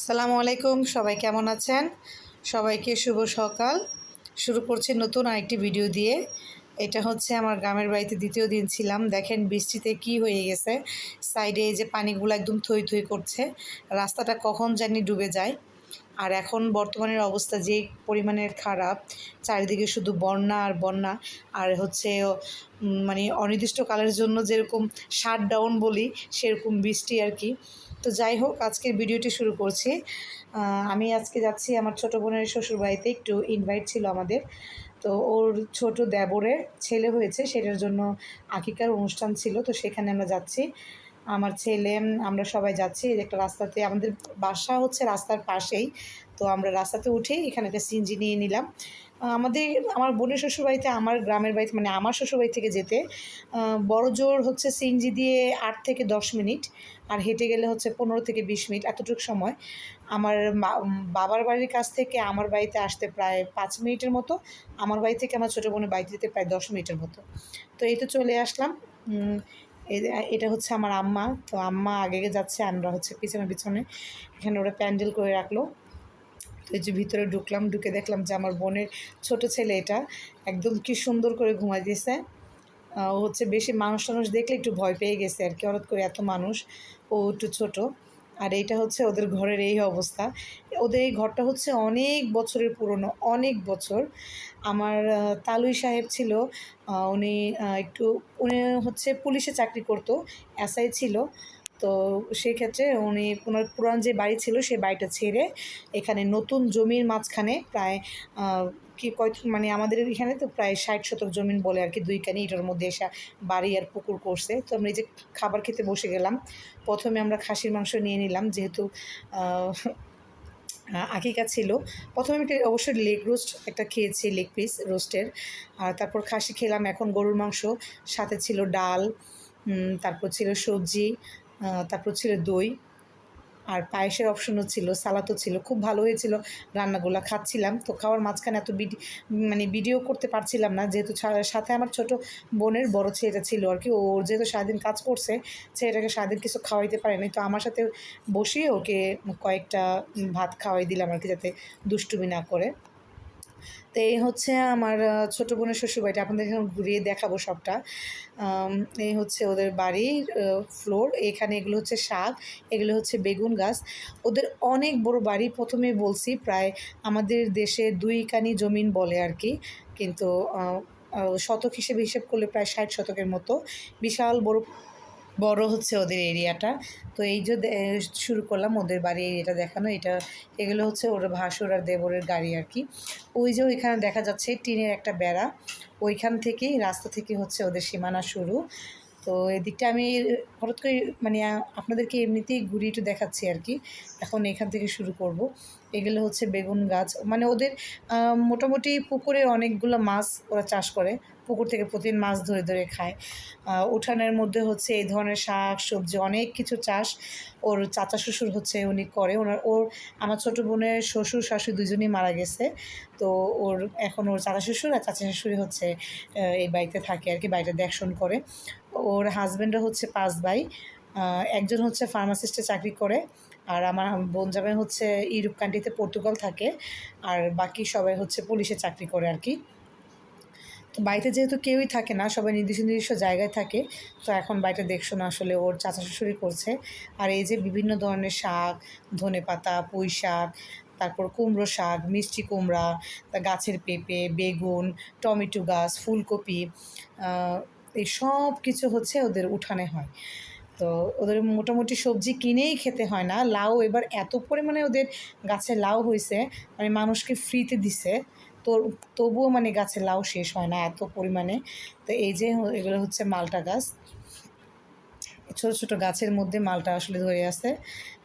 আসসালামু আলাইকুম, সবাই কেমন আছেন? সবাইকে শুভ সকাল। শুরু করছি নতুন আরেকটি ভিডিও দিয়ে। এটা হচ্ছে আমার গ্রামের বাড়িতে দ্বিতীয় দিন ছিলাম। দেখেন বৃষ্টিতে কি হয়ে গেছে, সাইডে এই যে পানিগুলো একদম থই থই করছে, রাস্তাটা কখন জানি ডুবে যায়। আর এখন বর্তমানের অবস্থা যে পরিমাণের খারাপ, চারিদিকে শুধু বন্যা আর বন্যা। আর হচ্ছে মানে অনির্দিষ্টকালের জন্য যেরকম শাটডাউন বলি, সেরকম বৃষ্টি আর কি। তো যাই হোক, আজকের ভিডিওটি শুরু করছি। আমি আজকে যাচ্ছি আমার ছোটো বোনের শ্বশুরবাড়িতে, একটু ইনভাইট ছিল আমাদের। তো ওর ছোট দেবরের ছেলে হয়েছে, সেটার জন্য আকিকার অনুষ্ঠান ছিল, তো সেখানে আমরা যাচ্ছি। আমার ছেলে, আমরা সবাই যাচ্ছি। এই যে একটা রাস্তাতে, আমাদের বাসা হচ্ছে রাস্তার পাশেই, তো আমরা রাস্তাতে উঠেই এখানে একটা সিএনজি নিয়ে নিলাম। আমার বোনের শ্বশুরবাড়িতে, আমার গ্রামের বাড়িতে মানে আমার শ্বশুরবাড়ি থেকে যেতে বড় জোর হচ্ছে সিএনজি দিয়ে 8 থেকে 10 মিনিট, আর হেঁটে গেলে হচ্ছে 15 থেকে 20 মিনিট, এতটুকু সময়। আমার বাবার বাড়ির কাছ থেকে আমার বাড়িতে আসতে প্রায় 5 মিনিটের মতো, আমার বাড়ি থেকে আমার ছোটো বোনের বাড়িতে যেতে প্রায় 10 মিনিটের মতো। তো এই তো চলে আসলাম। এটা হচ্ছে আমার আম্মা। তো আম্মা আগে যাচ্ছে, আমরা হচ্ছে পিছনে পিছনে। এখানে ওরা প্যান্ডেল করে রাখলো। তো এই যে ভিতরে ঢুকলাম, ঢুকে দেখলাম যে আমার বোনের ছোট ছেলে এটা একদম কি সুন্দর করে ঘুমাই দিয়েছে। ও হচ্ছে বেশি মানুষ টানুষ দেখলে একটু ভয় পেয়ে গেছে আর কি, হঠাৎ করে এত মানুষ, ও একটু ছোট। আর এইটা হচ্ছে ওদের ঘরের এই অবস্থা। ওদের এই ঘরটা হচ্ছে অনেক বছরের পুরনো, অনেক বছর। আমার তালুই সাহেব ছিল, উনি উনি হচ্ছে পুলিশে চাকরি করতো, এসআই ছিল। তো সেক্ষেত্রে উনি ওনার পুরান যে বাড়ি ছিল সেই বাড়িটা ছেড়ে এখানে নতুন জমির মাঝখানে প্রায় মানে আমাদের এখানে তো প্রায় 60 শতক জমিন বলে আর কি, 2 কানি এটার মধ্যে এসে বাড়ি আর পুকুর করছে। তো আমরা এই যে খাবার খেতে বসে গেলাম। প্রথমে আমরা খাসির মাংস নিয়ে নিলাম, যেহেতু আকিকা ছিল। প্রথমে আমি অবশ্যই লেগ রোস্ট একটা খেয়েছি, লেগ পিস রোস্টের। আর তারপর খাসি খেলাম, এখন গরুর মাংস, সাথে ছিল ডাল, তারপর ছিল সবজি, তারপর ছিল দই, আর পায়েসের অপশনও ছিল, সালাদও ছিল। খুব ভালো হয়েছিল রান্নাগুলো, খাচ্ছিলাম। তো খাওয়ার মাঝখানে এত মানে ভিডিও করতে পারছিলাম না, যেহেতু সাথে আমার ছোট বোনের বড় ছেলেটা ছিল আর কি। ওর যেহেতু সারাদিন কাজ করছে, ছেলেটাকে সারাদিন কিছু খাওয়াইতে পারেনি, তো আমার সাথে বসিয়ে ওকে কয়েকটা ভাত খাওয়াই দিলাম আর কি, যাতে দুষ্টুমি না করে। তো এই হচ্ছে আমার ছোটো বোনের শ্বশুরবাড়িটা, আপনাদের এখানে ঘুরিয়ে দেখাবো সবটা। এই হচ্ছে ওদের বাড়ির ফ্লোর। এখানে এগুলো হচ্ছে শাক, এগুলো হচ্ছে বেগুন গাছ। ওদের অনেক বড় বাড়ি, প্রথমে বলছি প্রায় আমাদের দেশে 2 কানি জমিন বলে আর কি, কিন্তু শতক হিসেবে হিসেব করলে প্রায় 60 শতকের মতো, বিশাল বড় বড় হচ্ছে ওদের এরিয়াটা। তো এই যে শুরু করলাম ওদের বাড়ির এরিয়াটা দেখানো। এগুলো হচ্ছে ওর ভাসুর আর দেবরের গাড়ি আর কি। ওই যে ওইখানে দেখা যাচ্ছে টিনের একটা বেড়া, ওইখান থেকেই রাস্তা থেকে হচ্ছে ওদের সীমানা শুরু। তো এদিকটা আমি হঠাৎ করে মানে আপনাদেরকে এমনিতেই ঘুরিয়ে একটু দেখাচ্ছি আর কি। এখন এখান থেকে শুরু করব। এগুলো হচ্ছে বেগুন গাছ, মানে ওদের মোটামুটি পুকুরে অনেকগুলো মাছ ওরা চাষ করে, পুকুর থেকে প্রতিদিন মাছ ধরে ধরে খায়। উঠানের মধ্যে হচ্ছে এই ধরনের শাক সবজি অনেক কিছু চাষ ওর চাচা শ্বশুর হচ্ছে উনি করে। আমার ছোটো বোনের শ্বশুর শাশুড়ি দুজনেই মারা গেছে। তো এখন ওর চাচা শ্বশুর আর চাচা শাশুড়ি হচ্ছে এই বাড়িতে থাকে আর কি, বাড়িটা দেখশন করে। ওর হাজব্যান্ডও হচ্ছে 5 ভাই। একজন হচ্ছে ফার্মাসিস্টে চাকরি করে, আর আমার বোন জামাই হচ্ছে ইউরোপ কান্ট্রিতে পর্তুগাল থাকে, আর বাকি সবাই হচ্ছে পুলিশে চাকরি করে আর কি। তো বাড়িতে যেহেতু কেউই থাকে না, সবাই নির্দিষ্ট নির্দিষ্ট জায়গায় থাকে, তো এখন বাড়িটা দেখশোনা আসলে ওর চাচা শ্বশুরই করছে। আর এই যে বিভিন্ন ধরনের শাক, ধনেপাতা, পুঁই শাক, তারপর কুমড়ো শাক, মিষ্টি কুমড়া, গাছের পেঁপে, বেগুন, টমেটো গাছ, ফুলকপি, এই সব কিছু হচ্ছে ওদের উঠানে হয়। তো ওদের মোটামুটি সবজি কিনেই খেতে হয় না। লাউ এবার এত পরিমাণে ওদের গাছে লাউ হয়েছে, মানে মানুষকে ফ্রিতে দিছে। তো তবুও মানে গাছে লাউ শেষ হয় না এত পরিমাণে। তো এই যে এগুলো হচ্ছে মালটা গাছ, ছোটো ছোটো গাছের মধ্যে মালটা আসলে ধরে আছে।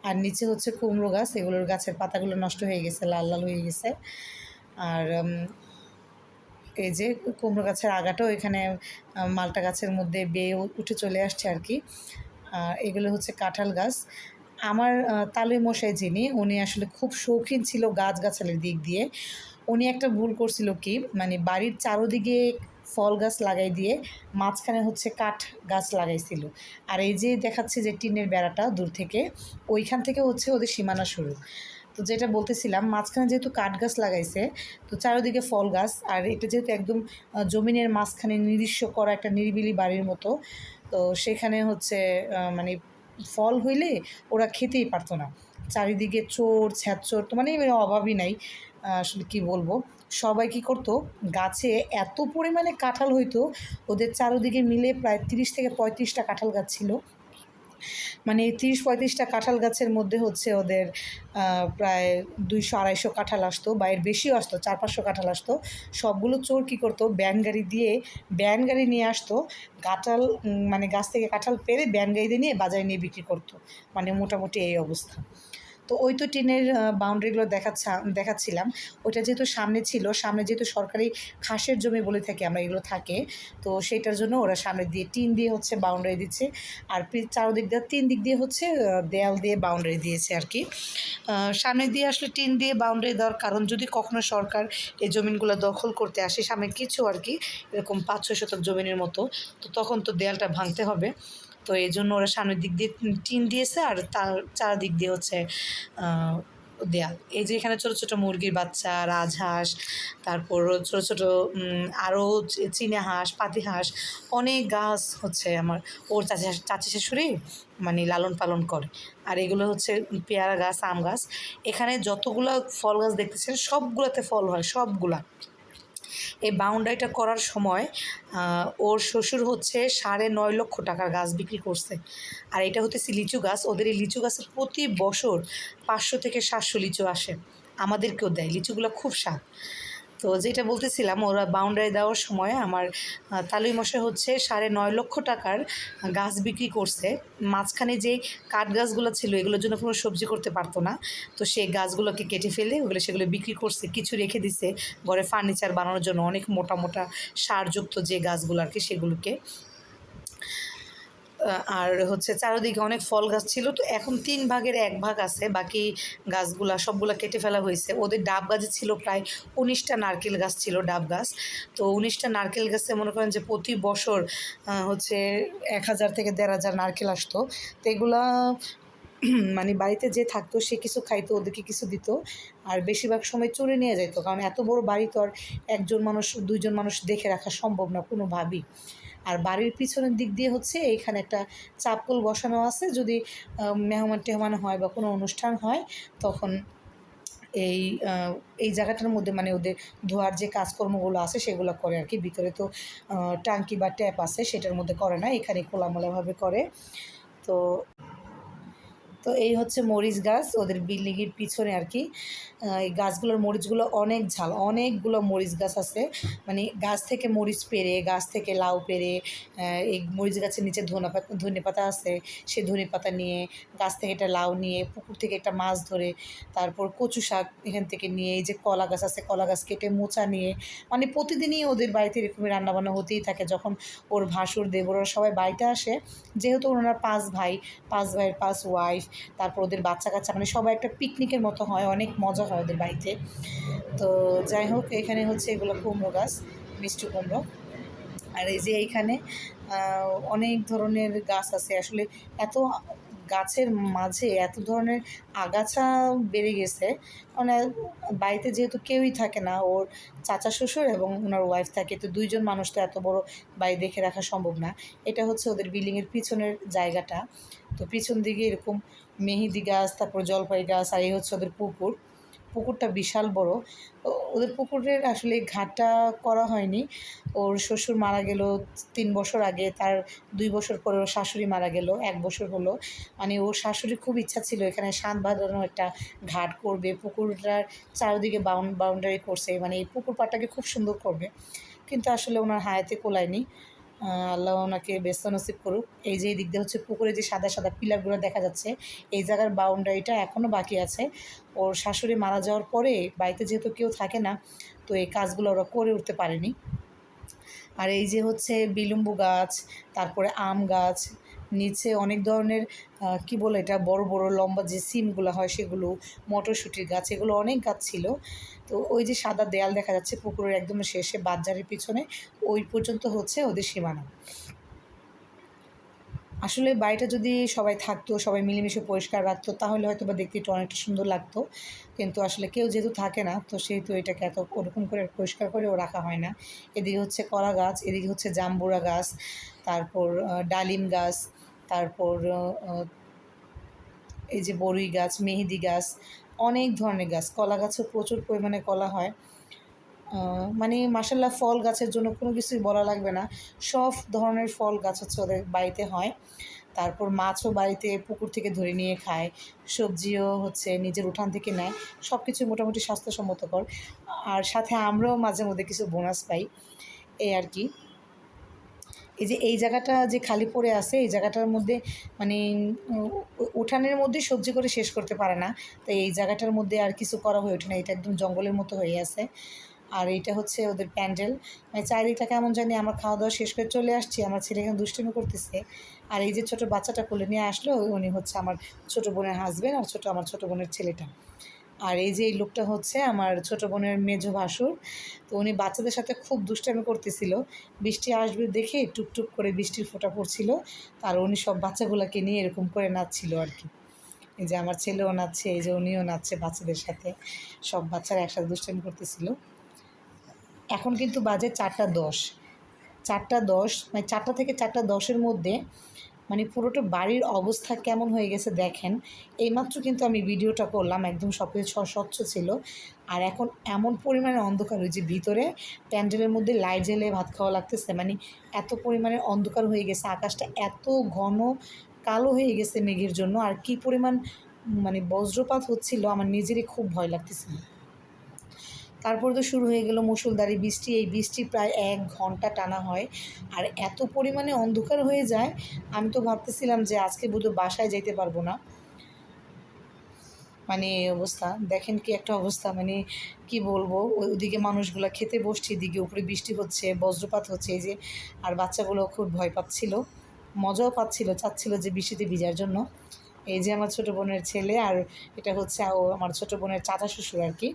আর নিচে হচ্ছে কুমড়ো গাছ, এগুলোর গাছের পাতাগুলো নষ্ট হয়ে গেছে, লাল লাল হয়ে গেছে। আর এই যে কুমড়ো গাছের আগাটাও এখানে মালটা গাছের মধ্যে বেয়ে উঠে চলে আসছে আর কি। এগুলো হচ্ছে কাঁঠাল গাছ। আমার তালুই মশাই যিনি, উনি আসলে খুব শৌখিন ছিল গাছগাছালির দিক দিয়ে। উনি একটা ভুল করছিল কি, মানে বাড়ির চারোদিকে ফল গাছ লাগাই দিয়ে মাঝখানে হচ্ছে কাঠ গাছ লাগাইছিল। আর এই যে দেখাচ্ছে যে টিনের বেড়াটা দূর থেকে, ওইখান থেকে হচ্ছে ওদের সীমানা শুরু। তো যেটা বলতেছিলাম, মাঝখানে যেহেতু কাঠ গাছ লাগাইছে, তো চারিদিকে ফল গাছ, আর এটা যেহেতু একদম জমিনের মাঝখানে নির্দিষ্ট করা একটা নিরিবিলি বাড়ির মতো, তো সেখানে হচ্ছে মানে ফল হইলে ওরা খেতেই পারতো না। চারিদিকে চোর ছ্যাঁচোর, তো মানে এর অভাবই নাই। আসলে কি বলবো, সবাই কী করতো, গাছে এত পরিমাণে কাঁঠাল হইতো, ওদের চারদিকে মিলে প্রায় 30 থেকে 35টা কাঁঠাল গাছ ছিল। মানে এই 30-35টা কাঁঠাল গাছের মধ্যে হচ্ছে ওদের প্রায় 200-250 কাঁঠাল আসতো, বা এর বেশিও আসতো, 400-500 কাঁঠাল আসতো। সবগুলো চোর কী করতো, ব্যান গাড়ি নিয়ে আসতো কাঁঠাল, মানে গাছ থেকে কাঁঠাল পেড়ে ব্যান গাড়িতে নিয়ে বাজারে নিয়ে বিক্রি করতো। মানে মোটামুটি এই অবস্থা। তো ওই তো টিনের বাউন্ডারিগুলো দেখাচ্ছিলাম। ওইটা যেহেতু সামনে ছিল, সামনে যেহেতু সরকারি খাসের জমি বলে থাকি আমরা, এগুলো থাকে, তো সেইটার জন্য ওরা সামনে দিয়ে টিন দিয়ে হচ্ছে বাউন্ডারি দিচ্ছে। আর চারদিক দিয়ে 3 দিক দিয়ে হচ্ছে দেয়াল দিয়ে বাউন্ডারি দিয়েছে আর কি। সামনে দিয়ে আসলে টিন দিয়ে বাউন্ডারি দেওয়ার কারণ, যদি কখনো সরকার এই জমিনগুলো দখল করতে আসে, সামনে কিছু আর কি এরকম 5-6 শতক জমিনের মতো, তো তখন তো দেয়ালটা ভাঙতে হবে। তো এই জন্য ওরা সামনের দিক দিয়ে টিন দিয়েছে, আর তার চারদিক দিয়ে হচ্ছে দেয়াল। এই যে এখানে ছোটো ছোটো মুরগির বাচ্চা, রাজহাঁস, তারপর ছোটো ছোটো আরও চীনা হাঁস, পাতি হাঁস, অনেক গাছ হচ্ছে আমার ওর চাচি শাশুড়ি মানে লালন পালন করে। আর এগুলো হচ্ছে পেয়ারা গাছ, আম গাছ। এখানে যতগুলো ফল গাছ দেখতেছেন সবগুলোতে ফল হয়, সবগুলা। এই বাউন্ডারিটা করার সময় ওর শ্বশুর হচ্ছে 9.5 লক্ষ টাকার গাছ বিক্রি করছে। আর এটা হতেছে লিচু গাছ। ওদের এই লিচু গাছে প্রতি বছর 500 থেকে 700 লিচু আসে, আমাদেরকেও দেয়। লিচুগুলো খুব স্বাদ। তো যেটা বলতেছিলাম, ওরা বাউন্ডারি দেওয়ার সময় আমার তালুই মশাই হচ্ছে 9.5 লক্ষ টাকার গাছ বিক্রি করছে। মাঝখানে যে কাঠ গাছগুলো ছিল, এগুলোর জন্য কোনো সবজি করতে পারতো না, তো সেই গাছগুলোকে কেটে ফেলে সেগুলো বিক্রি করছে। কিছু রেখে দিছে ঘরে ফার্নিচার বানানোর জন্য, অনেক মোটা মোটা সারযুক্ত যে গাছগুলো আর কি, সেগুলোকে। আর হচ্ছে চারদিকে অনেক ফল গাছ ছিল। তো এখন 3 ভাগের 1 ভাগ আছে, বাকি গাছগুলা সবগুলা কেটে ফেলা হয়েছে। ওদের ডাব গাছে ছিল প্রায় 19টা নারকেল গাছ ছিল, ডাব গাছ। তো 19টা নারকেল গাছে মনে করেন যে প্রতি বছর হচ্ছে 1000 থেকে 1500 নারকেল আসতো। তো এগুলা মানে বাড়িতে যে থাকতো সে কিছু খাইতো, ওদেরকে কিছু দিত, আর বেশিরভাগ সময় চুরি নিয়ে যেত। কারণ এত বড় বাড়ি তো আর একজন মানুষ 2জন মানুষ দেখে রাখা সম্ভব না কোনোভাবেই। আর বাড়ির পিছনের দিক দিয়ে হচ্ছে এইখানে একটা চাপকল বসানো আছে, যদি মেহমান হয় বা কোনো অনুষ্ঠান হয়, তখন এই এই জায়গাটার মধ্যে মানে ওদের ধোয়ার যে কাজকর্মগুলো আছে সেগুলো করে আর কি। ভিতরে তো টাঙ্কি বা ট্যাপ আছে, সেটার মধ্যে করে না, এখানে খোলামেলাভাবে করে। তো তো এই হচ্ছে মরিচ গাছ ওদের বিল্ডিংয়ের পিছনে আর কি। এই গাছগুলোর মরিচগুলো অনেক ঝাল, অনেকগুলো মরিচ গাছ আছে। মানে গাছ থেকে মরিচ পেড়ে, গাছ থেকে লাউ পেড়ে, এই মরিচ গাছের নিচে ধনেপাতা আছে, সেই ধনেপাতা নিয়ে, গাছ থেকে একটা লাউ নিয়ে, পুকুর থেকে একটা মাছ ধরে, তারপর কচু শাক এখান থেকে নিয়ে, এই যে কলা গাছ আছে, কলা গাছ কেটে মোচা নিয়ে, মানে প্রতিদিনই ওদের বাড়িতে এরকমই রান্নাবান্না হতেই থাকে। যখন ওর ভাসুর দেবররা সবাই বাড়িতে আসে, যেহেতু ওনারা 5 ভাই, 5 ভাইয়ের 5 ওয়াইফ, তারপর ওদের বাচ্চা কাচ্চা, মানে সবাই একটা পিকনিকের মতো হয়, অনেক মজা হয় ওদের বাড়িতে। তো যাই হোক, এখানে হচ্ছে এগুলো কুমড়ো গাছ, মিষ্টি কুমড়ো। আর এই যে এইখানে অনেক ধরনের গাছ আছে। আসলে এত গাছের মাঝে এত ধরনের আগাছা বেড়ে গেছে, মানে বাড়িতে যেহেতু কেউই থাকে না, ওর চাচা শ্বশুর এবং ওনার ওয়াইফ থাকে, তো 2জন মানুষ তো এত বড় বাড়ি দেখে রাখা সম্ভব না। এটা হচ্ছে ওদের বিল্ডিংয়ের পিছনের জায়গাটা। তো পিছন দিকে এরকম মেহেদি গাছ, তারপর জলপাই গাছ, আর এই হচ্ছে ওদের পুকুর। পুকুরটা বিশাল বড়। ওদের পুকুরের আসলে ঘাটটা করা হয়নি। ওর শ্বশুর মারা গেল 3 বছর আগে, তার 2 বছর পরে ওর শাশুড়ি মারা গেল, 1 বছর হলো। মানে ওর শাশুড়ির খুব ইচ্ছা ছিল এখানে শাঁখ বাঁধানো একটা ঘাট করবে, পুকুরটার চারিদিকে বাউন্ডারি করছে, মানে এই পুকুর পাড়টাকে খুব সুন্দর করবে, কিন্তু আসলে ওনার হায়াতে কোলায়নি। আল্লাহ ওনাকে ব্যস্ত নসিব করুক। এই যে এই দিক দিয়ে হচ্ছে পুকুরে যে সাদা সাদা পিলারগুলো দেখা যাচ্ছে, এই জায়গার বাউন্ডারিটা এখনও বাকি আছে। ওর শাশুড়ি মারা যাওয়ার পরে বাড়িতে যেহেতু কেউ থাকে না, তো এই কাজগুলো ওরা করে উঠতে পারেনি। আর এই যে হচ্ছে বিলুম্বু গাছ, তারপরে আম গাছ, নিচে অনেক ধরনের কি বলে এটা, বড় বড় লম্বা যে সিমগুলো হয় সেগুলো, মটরশুঁটির গাছ, এগুলো অনেক গাছ ছিল। তো ওই যে সাদা দেয়াল দেখা যাচ্ছে পুকুরের একদম শেষে বাজারের পিছনে, ওই পর্যন্ত হচ্ছে ওদের সীমানা। আসলে বাড়িটা যদি সবাই থাকতো, সবাই মিলেমিশে পরিষ্কার রাখতো, তাহলে হয়তো বা দেখতে একটু অনেকটা সুন্দর লাগতো। কিন্তু আসলে কেউ যেহেতু থাকে না, তো সেহেতু এটাকে এত ওরকম করে পরিষ্কার করেও রাখা হয় না। এদিকে হচ্ছে কলা গাছ, এদিকে হচ্ছে জাম্বুরা গাছ, তারপর ডালিম গাছ, তারপর এই যে বড়ই গাছ, মেহেদি গাছ, অনেক ধরনের গাছ। কলা গাছেও প্রচুর পরিমাণে কলা হয়। মানে মাশাআল্লাহ, ফল গাছের জন্য কোনো কিছুই বলা লাগবে না। সব ধরনের ফল গাছ হচ্ছে ওদের বাড়িতে হয়। তারপর মাছও বাড়িতে পুকুর থেকে ধরে নিয়ে খায়। সবজিও হচ্ছে নিজের উঠান থেকে নেয়। সব কিছুই মোটামুটি স্বাস্থ্যসম্মতকর। আর সাথে আমরাও মাঝে মধ্যে কিছু বোনাস পাই, এই আর কি। এই যে এই জায়গাটা যে খালি পড়ে আছে, এই জায়গাটার মধ্যে মানে উঠানের মধ্যেই সবজি করে শেষ করতে পারে না। তো এই জায়গাটার মধ্যে আর কিছু করা হয়ে ওঠে না, এটা একদম জঙ্গলের মতো হয়ে আছে। আর এইটা হচ্ছে ওদের প্যান্ডেল। মানে চারিদিকটা কেমন জানি, আমরা খাওয়া দাওয়া শেষ করে চলে আসছি, আমার ছেলে এখানে দুষ্টুমি করতেছে। আর এই যে ছোটো বাচ্চাটা কোলে নিয়ে আসলো, উনি হচ্ছে আমার ছোটো বোনের হাজবেন্ড, আর আমার ছোটো বোনের ছেলেটা। আর এই যে এই লোকটা হচ্ছে আমার ছোটো বোনের মেজো ভাসুর। তো উনি বাচ্চাদের সাথে খুব দুষ্টামি করতেছিল। বৃষ্টি আসবে দেখে টুকটুক করে বৃষ্টির ফোঁটা পড়ছিল, আর উনি সব বাচ্চাগুলোকে নিয়ে এরকম করে নাচছিল আর কি। এই যে আমার ছেলেও নাচছে, এই যে উনিও নাচছে বাচ্চাদের সাথে, সব বাচ্চারা একসাথে দুষ্টামি করতেছিল। এখন কিন্তু বাজে 4টা 10, 4টা 10, মানে 4টা থেকে 4টা 10-এর মধ্যে মানে পুরোটা বাড়ির অবস্থা কেমন হয়ে গেছে দেখেন। এইমাত্র কিন্তু আমি ভিডিওটা করলাম, একদম সব কিছু স্বচ্ছ ছিল। আর এখন এমন পরিমাণে অন্ধকার, ওই যে ভিতরে প্যান্ডেলের মধ্যে লাইট জ্বেলে ভাত খাওয়া লাগতেছে, মানে এত পরিমাণে অন্ধকার হয়ে গেছে, আকাশটা এত ঘন কালো হয়ে গেছে মেঘের জন্য। আর কি পরিমাণ মানে বজ্রপাত হচ্ছিল, আমার নিজেরই খুব ভয় লাগতেছিল। তারপরে তো শুরু হয়ে গেল মুষলধারে বৃষ্টি। এই বৃষ্টি প্রায় 1 ঘন্টা টানা হয়, আর এত পরিমাণে অন্ধকার হয়ে যায়, আমি তো ভাবতেছিলাম যে আজকে বোধহয় বাসায় যেতে পারবো না। মানে এই অবস্থা দেখেন, কি একটা অবস্থা, মানে কি বলবো। ওদিকে মানুষগুলো খেতে বসছে, এদিকে উপরে বৃষ্টি হচ্ছে, বজ্রপাত হচ্ছে, এই যে। আর বাচ্চাগুলো খুব ভয় পাচ্ছিল, মজাও পাচ্ছিল, চাচ্ছিল যে বৃষ্টিতে ভিজার জন্য। এই যে আমার ছোটো বোনের ছেলে, আর এটা হচ্ছে আমার ছোটো বোনের চাচা শ্বশুর আর কি।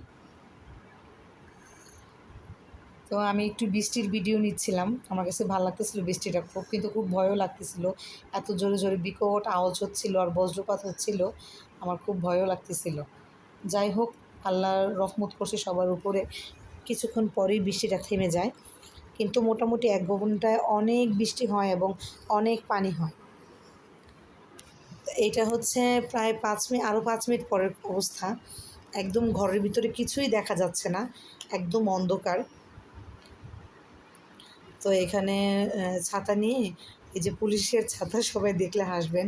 তো আমি একটু বৃষ্টির ভিডিও নিচ্ছিলাম, আমার কাছে ভালো লাগতেছিল বৃষ্টিটা খুব, কিন্তু খুব ভয়ও লাগতেছিল। এত জোরে জোরে বিকট আওয়াজ হচ্ছিল আর বজ্রপাত হচ্ছিল, আমার খুব ভয়ও লাগতেছিল। যাই হোক, আল্লাহর রহমত করছে সবার উপরে। কিছুক্ষণ পরেই বৃষ্টিটা থেমে যায়, কিন্তু মোটামুটি 1 ঘন্টায় অনেক বৃষ্টি হয় এবং অনেক পানি হয়। এইটা হচ্ছে প্রায় 5 মিনিট, আরও 5 মিনিট পরের অবস্থা। একদম ঘরের ভিতরে কিছুই দেখা যাচ্ছে না, একদম অন্ধকার। তো এখানে ছাতা নিয়ে, এই যে পুলিশের ছাতা, সবাই দেখলে হাসবেন।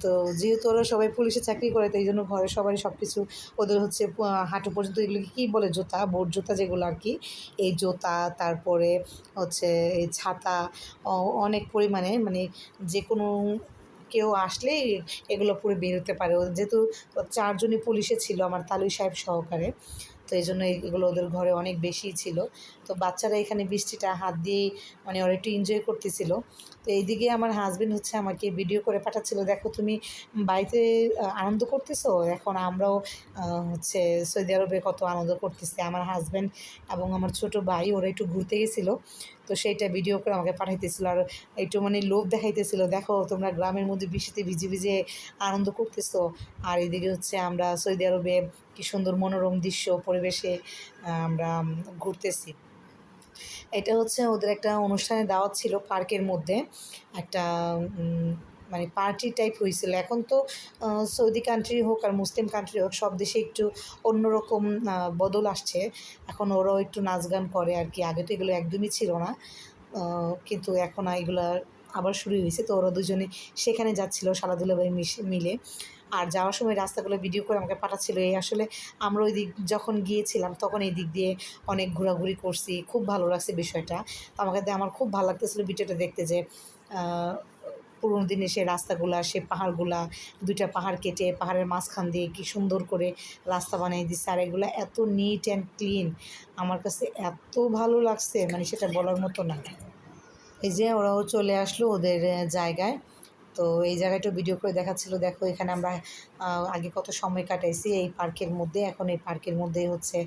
তো যেহেতু ওরা সবাই পুলিশে চাকরি করে, তো এই জন্য ঘরে সবারই সব কিছু, ওদের হচ্ছে হাঁটু পর্যন্ত, এগুলোকে কী বলে, জুতা, বোট জুতা যেগুলো আর কি। এই জুতা, তারপরে হচ্ছে এই ছাতা, অনেক পরিমাণে, মানে যে কোনো কেউ আসলেই এগুলো পরে বেরোতে পারে। যেহেতু 4জনই পুলিশে ছিল, আমার তালুই সাহেব সহকারে, তো এই জন্য এগুলো ওদের ঘরে অনেক বেশিই ছিল। তো বাচ্চারা এখানে বৃষ্টিটা হাত দিয়ে, মানে ওরা একটু এনজয় করতেছিল। তো এইদিকে আমার হাজবেন্ড হচ্ছে আমাকে ভিডিও করে পাঠাচ্ছিল, দেখো তুমি বাড়িতে আনন্দ করতেছো, এখন আমরাও হচ্ছে সৌদি আরবে কত আনন্দ করতেছি। আমার হাজব্যান্ড এবং আমার ছোট ভাই ওরা একটু ঘুরতে গেছিলো, তো সেইটা ভিডিও করে আমাকে পাঠাইতেছিল, আর একটু মানে লোভ দেখাইতেছিল, দেখো তোমরা গ্রামের মধ্যে বৃষ্টিতে ভিজে ভিজে আনন্দ করতেছো, আর এদিকে হচ্ছে আমরা সৌদি আরবে কী সুন্দর মনোরম দৃশ্য পরিবেশে আমরা ঘুরতেছি। এটা হচ্ছে ওদের একটা অনুষ্ঠানে দাওয়াত ছিল পার্কের মধ্যে, একটা মানে পার্টি টাইপ হয়েছিল। এখন তো সৌদি কান্ট্রি হোক আর মুসলিম কান্ট্রি হোক, সব দেশে একটু অন্যরকম বদল আসছে। এখন ওরাও একটু নাচ গান করে আর কি, আগে তো এগুলো একদমই ছিল না। কিন্তু এখন এগুলো আবার শুরু হয়েছে। তো ওরা দুজনে সেখানে যাচ্ছিলো, সালাদুল্লাহ ভাই মিলে। আর যাওয়ার সময় রাস্তাগুলো ভিডিও করে আমাকে পাঠাচ্ছিল। এই আসলে আমরা ওই দিক যখন গিয়েছিলাম, তখন এই দিক দিয়ে অনেক ঘোরাঘুরি করছি, খুব ভালো লাগছে বিষয়টা। তো আমার খুব ভালো লাগতেছিলো ভিডিওটা দেখতে, যে পুরোনো দিনে সে রাস্তাগুলা, সে পাহাড়গুলা, 2টা পাহাড় কেটে পাহাড়ের মাঝখান দিয়ে কী সুন্দর করে রাস্তা বানিয়ে দিচ্ছে, আর এগুলো এত নিট অ্যান্ড ক্লিন, আমার কাছে এত ভালো লাগছে, মানে সেটা বলার মতো না। এই যে ওরাও চলে আসলো ওদের জায়গায়। তো এই জায়গাটা ভিডিও করে দেখাচ্ছিল, দেখো এখানে আমরা আগে কত সময় কাটাইছি এই পার্কের মধ্যে। এখন এই পার্কের মধ্যেই হচ্ছে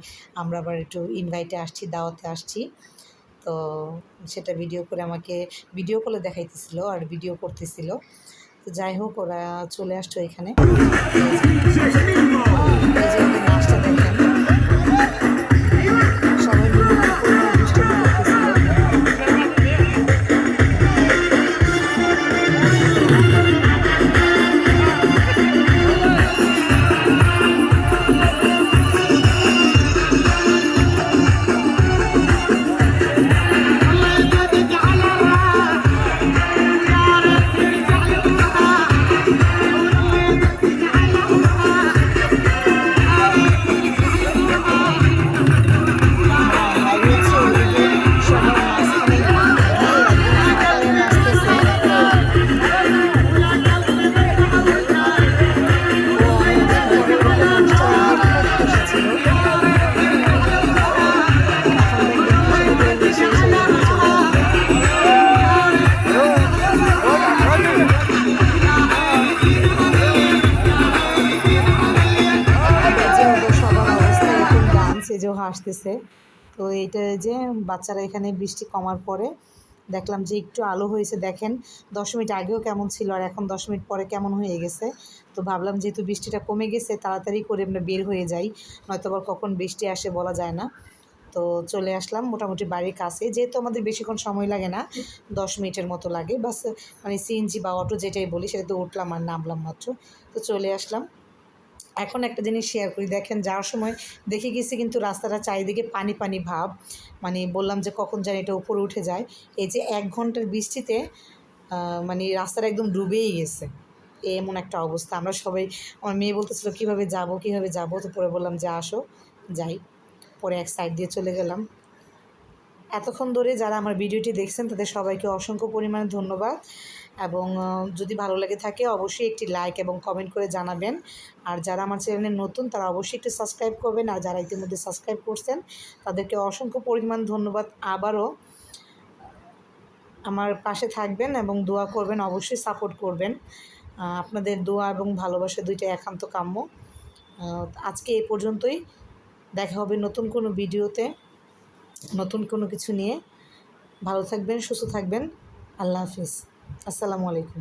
আমরা আবার একটু ইনভাইটে আসছি, দাওয়াতে আসছি। তো সেটা ভিডিও করে আমাকে ভিডিও কলে দেখাইতেছিল আর ভিডিও করতেছিল। তো যাই হোক, ওরা চলে আসতো এখানে। এই যে ওদের নাচটা দেখেন, সবাই মিলে কি পরিমাণে দুষ্টামি করতেছিল। সেজেও হাসতেছে। তো এইটা যে বাচ্চারা এখানে বৃষ্টি কমার পরে দেখলাম যে একটু আলো হয়েছে, দেখেন 10 মিনিট আগেও কেমন ছিল আর এখন 10 মিনিট পরে কেমন হয়ে গেছে। তো ভাবলাম যেহেতু বৃষ্টিটা কমে গেছে তাড়াতাড়ি করে আমরা বের হয়ে যাই, নয়তো আবার কখন বৃষ্টি আসে বলা যায় না। তো চলে আসলাম মোটামুটি বাড়ির কাছে, যেহেতু আমাদের বেশিক্ষণ সময় লাগে না, 10 মিনিটের মতো লাগে বাস, মানে সিএনজি বা অটো যেটাই বলি সেটাতে উঠলাম আর নামলাম মাত্র। তো চলে আসলাম। এখন একটা জিনিস শেয়ার করি, দেখেন যাওয়ার সময় দেখে গেছি কিন্তু রাস্তাটা চারিদিকে পানি পানি ভাব, মানে বললাম যে কখন জানি এটা উপরে উঠে যায়। এই যে 1 ঘন্টার বৃষ্টিতে মানে রাস্তাটা একদম ডুবেই গেছে, এমন একটা অবস্থা। আমরা সবাই, আমার মেয়ে বলতেছিল কীভাবে যাব, তো পরে বললাম যে আসো যাই, পরে এক সাইড দিয়ে চলে গেলাম। এতক্ষণ ধরে যারা আমার ভিডিওটি দেখছেন তাদের সবাইকে অসংখ্য পরিমাণে ধন্যবাদ, এবং যদি ভালো লেগে থাকে অবশ্যই একটি লাইক এবং কমেন্ট করে জানাবেন। আর যারা আমার চ্যানেলে নতুন তারা অবশ্যই একটু সাবস্ক্রাইব করবেন, আর যারা ইতিমধ্যে সাবস্ক্রাইব করছেন তাদেরকে অসংখ্য পরিমাণ ধন্যবাদ। আবারও আমার পাশে থাকবেন এবং দোয়া করবেন, অবশ্যই সাপোর্ট করবেন। আপনাদের দোয়া এবং ভালোবাসা দুইটাই একান্ত কাম্য। আজকে এ পর্যন্তই, দেখা হবে নতুন কোনো ভিডিওতে, নতুন কোনো কিছু নিয়ে। ভালো থাকবেন, সুস্থ থাকবেন। আল্লাহ হাফিজ, আসসালামু আলাইকুম।